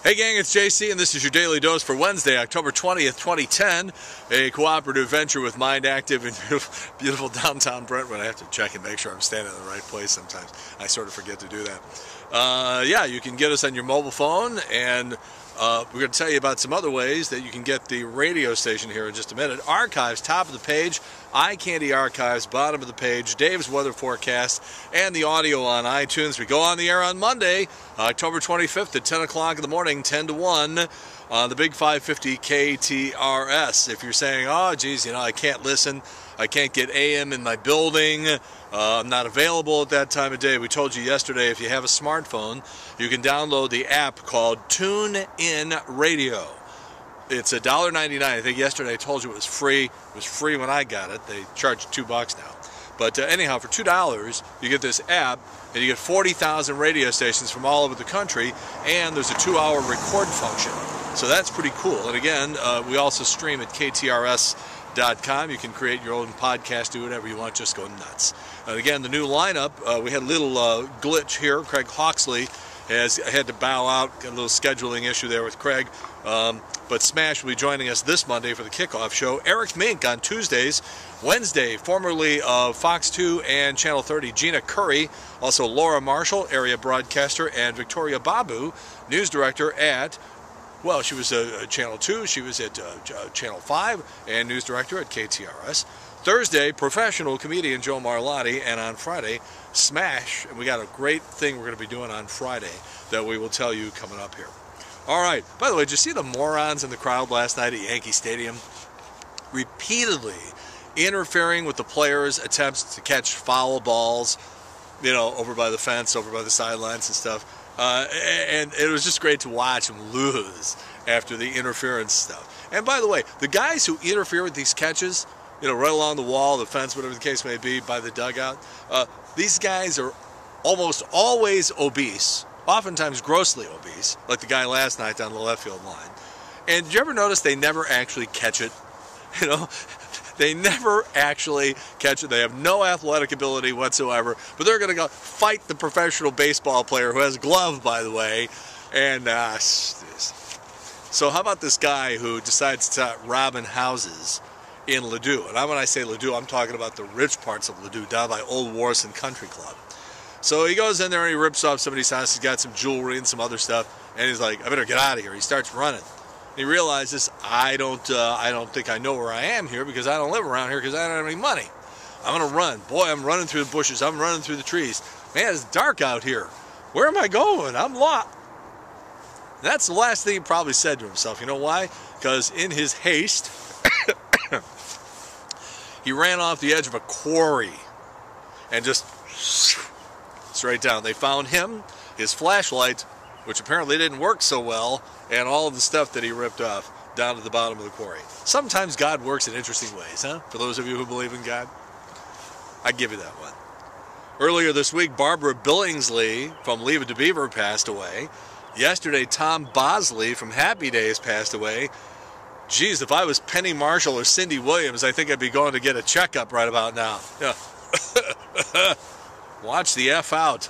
Hey gang, it's JC and this is your Daily Dose for Wednesday, October 20th, 2010. A cooperative venture with Mind Active in beautiful downtown Brentwood. I have to check and make sure I'm standing in the right place sometimes. I sort of forget to do that. Yeah, you can get us on your mobile phone, and we're going to tell you about some other ways that you can get the radio station here in just a minute. Archives, top of the page. Eye Candy Archives, bottom of the page. Dave's weather forecast and the audio on iTunes. We go on the air on Monday, October 25th at 10 o'clock in the morning, 10 to 1 on the Big 550 KTRS. If you're saying, oh, geez, you know, I can't listen, I can't get AM in my building, I'm not available at that time of day. We told you yesterday, if you have a smartphone, you can download the app called TuneIn Radio. It's $1.99. I think yesterday I told you it was free. It was free when I got it. They charge you $2 now. But anyhow, for $2, you get this app, and you get 40,000 radio stations from all over the country, and there's a 2-hour record function. So that's pretty cool. And again, we also stream at ktrs.com. You can create your own podcast, do whatever you want, just go nuts. And again, the new lineup, we had a little glitch here. Craig Hawksley had to bow out, got a little scheduling issue there with Craig. But Smash will be joining us this Monday for the kickoff show. Eric Mink on Tuesdays. Wednesday, formerly of Fox 2 and Channel 30, Gina Curry. Also Laura Marshall, area broadcaster, and Victoria Babu, news director at, well, she was at Channel 2, she was at Channel 5, and news director at KTRS. Thursday, professional comedian Joe Marlotti, and on Friday, Smash. And we got a great thing we're going to be doing on Friday that we will tell you coming up here. All right. By the way, did you see the morons in the crowd last night at Yankee Stadium? Repeatedly interfering with the players' attempts to catch foul balls, you know, over by the fence, over by the sidelines and stuff. And it was just great to watch them lose after the interference stuff. And by the way, the guys who interfere with these catches, you know, right along the wall, the fence, whatever the case may be, by the dugout, these guys are almost always obese. Oftentimes grossly obese, like the guy last night down the left field line. And did you ever notice they never actually catch it? You know, they never actually catch it. They have no athletic ability whatsoever, but they're going to go fight the professional baseball player who has a glove, by the way. And so how about this guy who decides to start robbing houses in Ladue? And when I say Ladue, I'm talking about the rich parts of Ladue, down by Old Warson Country Club. So he goes in there and he rips off somebody's house. He's got some jewelry and some other stuff, and he's like, "I better get out of here." He starts running. He realizes, I don't think I know where I am here because I don't live around here because I don't have any money. I'm gonna run. Boy, I'm running through the bushes. I'm running through the trees. Man, it's dark out here. Where am I going? I'm lost. That's the last thing he probably said to himself. You know why? Because in his haste, he ran off the edge of a quarry and just straight down. They found him, his flashlight, which apparently didn't work so well, and all of the stuff that he ripped off down to the bottom of the quarry. Sometimes God works in interesting ways, huh? For those of you who believe in God, I give you that one. Earlier this week, Barbara Billingsley from Leave It to Beaver passed away. Yesterday, Tom Bosley from Happy Days passed away. Geez, if I was Penny Marshall or Cindy Williams, I think I'd be going to get a checkup right about now. Yeah. Watch the F out.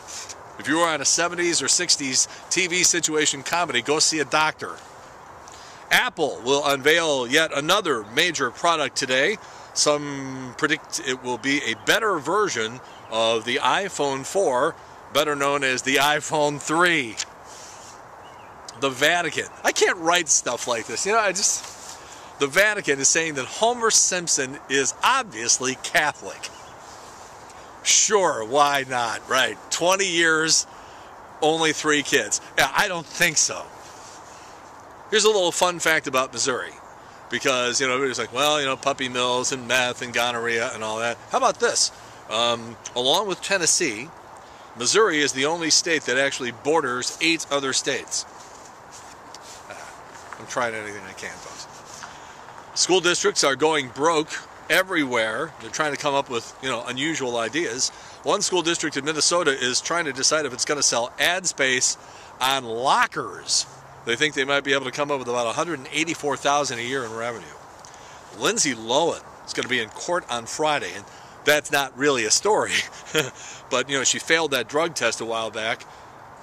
If you were on a 70s or 60s TV situation comedy, go see a doctor. Apple will unveil yet another major product today. Some predict it will be a better version of the iPhone 4, better known as the iPhone 3. The Vatican. I can't write stuff like this. You know, the Vatican is saying that Homer Simpson is obviously Catholic. Sure, why not? Right. 20 years, only 3 kids. Yeah, I don't think so. Here's a little fun fact about Missouri. Because, you know, everybody's like, well, you know, puppy mills and meth and gonorrhea and all that. How about this? Along with Tennessee, Missouri is the only state that actually borders 8 other states. I'm trying anything I can, folks. School districts are going broke everywhere. They're trying to come up with, you know, unusual ideas. One school district in Minnesota is trying to decide if it's going to sell ad space on lockers. They think they might be able to come up with about $184,000 a year in revenue. Lindsay Lohan is going to be in court on Friday, and that's not really a story. But, you know, she failed that drug test a while back,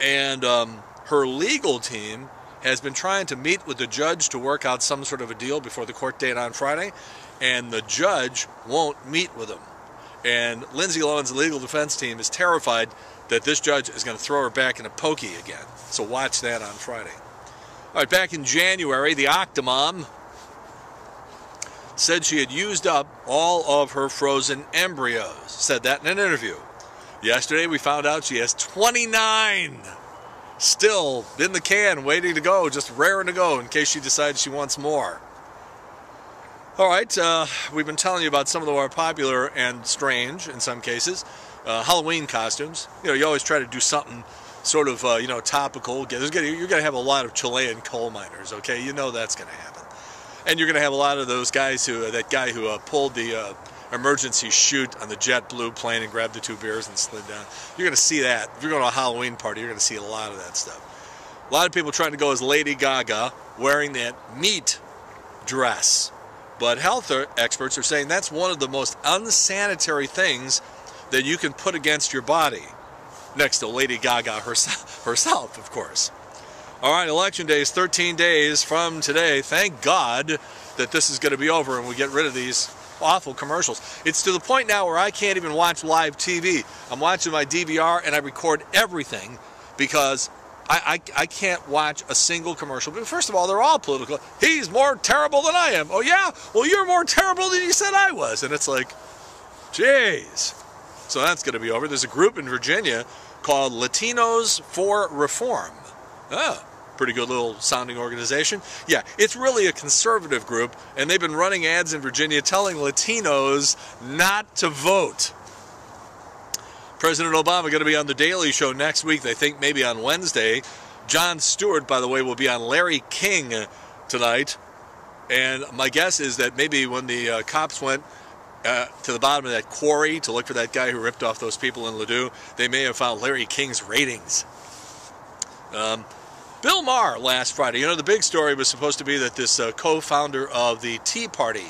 and her legal team has been trying to meet with the judge to work out some sort of a deal before the court date on Friday, and the judge won't meet with him. And Lindsay Lohan's legal defense team is terrified that this judge is going to throw her back in a pokey again. So watch that on Friday. All right, back in January, the Octomom said she had used up all of her frozen embryos. Said that in an interview. Yesterday, we found out she has 29 still in the can, waiting to go, just raring to go in case she decides she wants more. All right, we've been telling you about some of the more popular and strange, in some cases, Halloween costumes. You know, you always try to do something sort of, you know, topical. You're going to have a lot of Chilean coal miners, okay? You know that's going to happen. And you're going to have a lot of those guys who, that guy who pulled the emergency chute on the JetBlue plane and grabbed the 2 beers and slid down. You're going to see that. If you're going to a Halloween party, you're going to see a lot of that stuff. A lot of people trying to go as Lady Gaga, wearing that meat dress. But health experts are saying that's one of the most unsanitary things that you can put against your body. Next to Lady Gaga herself, of course. All right, Election Day is 13 days from today. Thank God that this is going to be over and we get rid of these awful commercials. It's to the point now where I can't even watch live TV. I'm watching my DVR and I record everything because I can't watch a single commercial. But first of all, they're all political. He's more terrible than I am. Oh yeah? Well, you're more terrible than you said I was. And it's like, jeez. So that's going to be over. There's a group in Virginia called Latinos for Reform. Oh, pretty good little sounding organization. Yeah, it's really a conservative group, and they've been running ads in Virginia telling Latinos not to vote. President Obama going to be on The Daily Show next week. They think maybe on Wednesday. Jon Stewart, by the way, will be on Larry King tonight. And my guess is that maybe when the cops went to the bottom of that quarry to look for that guy who ripped off those people in Ladue, they may have found Larry King's ratings. Bill Maher last Friday. You know, the big story was supposed to be that this co-founder of the Tea Party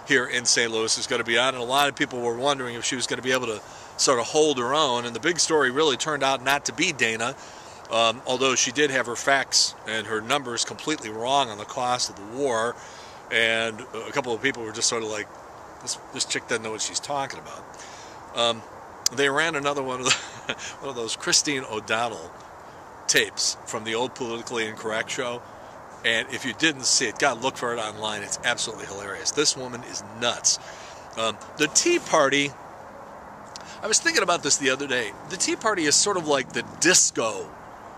here in St. Louis is going to be on, and a lot of people were wondering if she was going to be able to sort of hold her own, and the big story really turned out not to be Dana, although she did have her facts and her numbers completely wrong on the cost of the war, and a couple of people were just sort of like, this chick doesn't know what she's talking about. They ran another one of those Christine O'Donnell tapes from the old Politically Incorrect show, and if you didn't see it, God, look for it online. It's absolutely hilarious. This woman is nuts. The Tea Party, I was thinking about this the other day. The Tea Party is sort of like the disco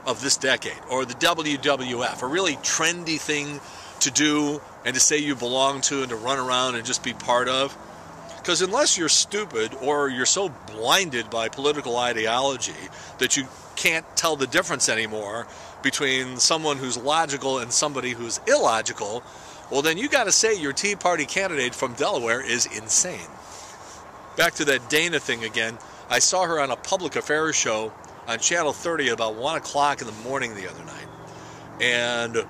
of this decade, or the WWF, a really trendy thing to do and to say you belong to and to run around and just be part of. Because unless you're stupid or you're so blinded by political ideology that you can't tell the difference anymore between someone who's logical and somebody who's illogical, well, then you got to say your Tea Party candidate from Delaware is insane. Back to that Dana thing again. I saw her on a public affairs show on Channel 30 at about 1 o'clock in the morning the other night. And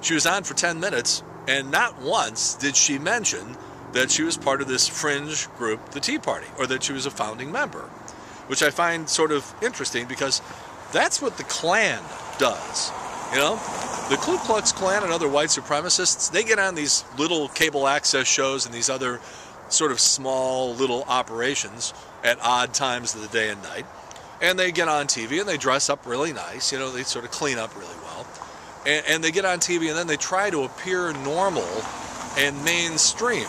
she was on for 10 minutes, and not once did she mention that she was part of this fringe group, the Tea Party, or that she was a founding member, which I find sort of interesting because that's what the Klan does. You know, the Ku Klux Klan and other white supremacists, they get on these little cable access shows and these other sort of small little operations at odd times of the day and night, and they get on TV and they dress up really nice. You know, they sort of clean up really well, and they get on TV and then they try to appear normal and mainstream.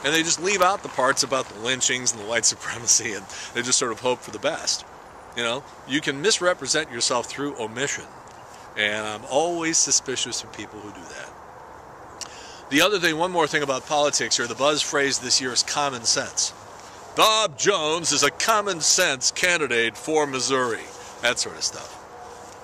And they just leave out the parts about the lynchings and the white supremacy, and they just sort of hope for the best. You know, you can misrepresent yourself through omission, and I'm always suspicious of people who do that. The other thing, one more thing about politics here, the buzz phrase this year is common sense. Bob Jones is a common sense candidate for Missouri, that sort of stuff.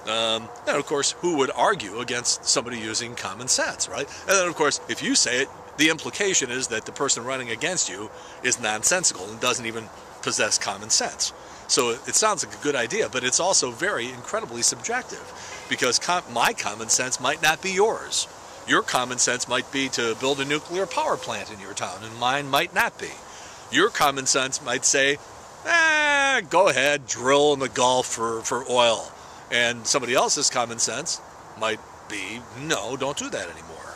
And of course, who would argue against somebody using common sense, right? And then of course, if you say it, the implication is that the person running against you is nonsensical and doesn't even possess common sense. So it sounds like a good idea, but it's also very incredibly subjective, because my common sense might not be yours. Your common sense might be to build a nuclear power plant in your town, and mine might not be. Your common sense might say, go ahead, drill in the Gulf for oil. And somebody else's common sense might be, no, don't do that anymore.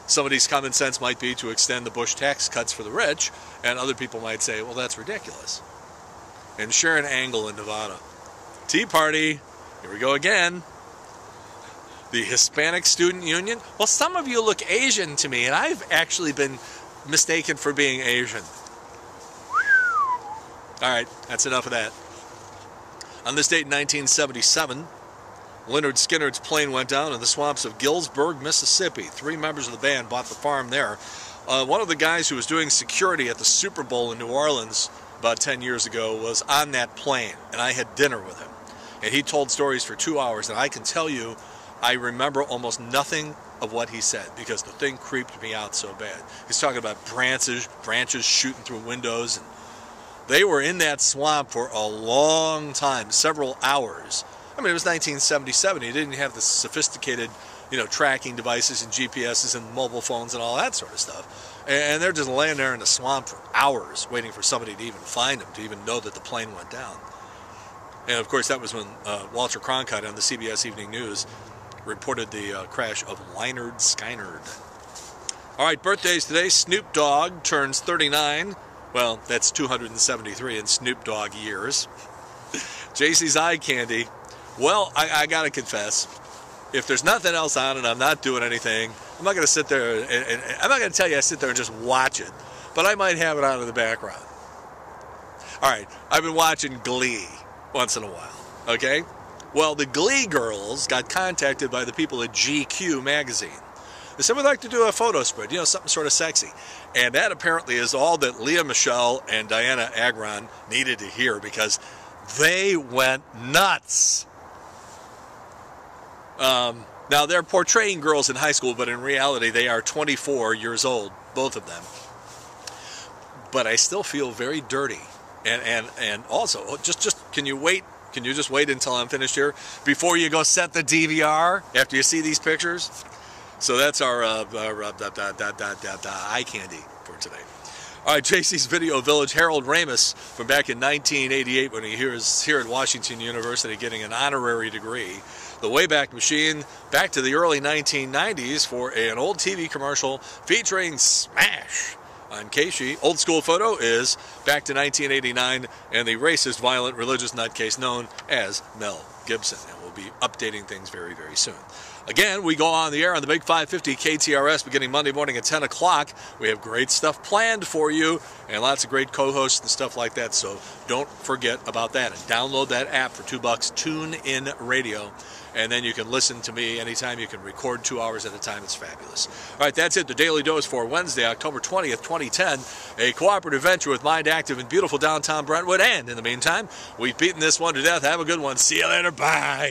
Somebody's common sense might be to extend the Bush tax cuts for the rich, and other people might say, well, that's ridiculous. And Sharon Angle in Nevada. Tea Party, here we go again. The Hispanic Student Union. Well, some of you look Asian to me, and I've actually been mistaken for being Asian. All right, that's enough of that. On this date in 1977, Leonard Skinner's plane went down in the swamps of Gillsburg, Mississippi. 3 members of the band bought the farm there. One of the guys who was doing security at the Super Bowl in New Orleans about 10 years ago was on that plane, and I had dinner with him. And he told stories for 2 hours, and I can tell you, I remember almost nothing of what he said because the thing creeped me out so bad. He's talking about branches shooting through windows, and they were in that swamp for a long time, several hours. I mean, it was 1977. You didn't have the sophisticated, tracking devices and GPSs and mobile phones and all that sort of stuff. And they're just laying there in the swamp for hours waiting for somebody to even find them, to even know that the plane went down. And, of course, that was when Walter Cronkite on the CBS Evening News reported the crash of Lynyrd Skynyrd. All right, birthdays today. Snoop Dogg turns 39. Well, that's 273 in Snoop Dogg years. JC's Eye Candy. Well, I got to confess, if there's nothing else on and I'm not doing anything, I'm not going to sit there and I'm not going to tell you I sit there and just watch it, but I might have it on in the background. All right, I've been watching Glee once in a while, okay? Well, the Glee girls got contacted by the people at GQ magazine. They said, we'd like to do a photo spread, something sort of sexy. And that apparently is all that Leah Michele and Diana Agron needed to hear because they went nuts. Now, they're portraying girls in high school, but in reality, they are 24 years old, both of them. But I still feel very dirty. And also, just can you wait? Can you just wait until I'm finished here before you go set the DVR after you see these pictures? So that's our eye candy for today. All right, JC's Video Village. Harold Ramis from back in 1988 when he was here at Washington University getting an honorary degree. The Wayback Machine back to the early 1990s for an old TV commercial featuring Smash. On Keishi, old school photo is back to 1989 and the racist, violent, religious nutcase known as Mel Gibson. And we'll be updating things very, very soon. Again, we go on the air on the Big 550 KTRS beginning Monday morning at 10 o'clock. We have great stuff planned for you and lots of great co-hosts and stuff like that. So don't forget about that. And download that app for $2. TuneIn Radio. And then you can listen to me anytime. You can record 2 hours at a time. It's fabulous. All right, that's it. The Daily Dose for Wednesday, October 20th, 2010. A cooperative venture with Mind Active in beautiful downtown Brentwood. And in the meantime, we've beaten this one to death. Have a good one. See you later. Bye.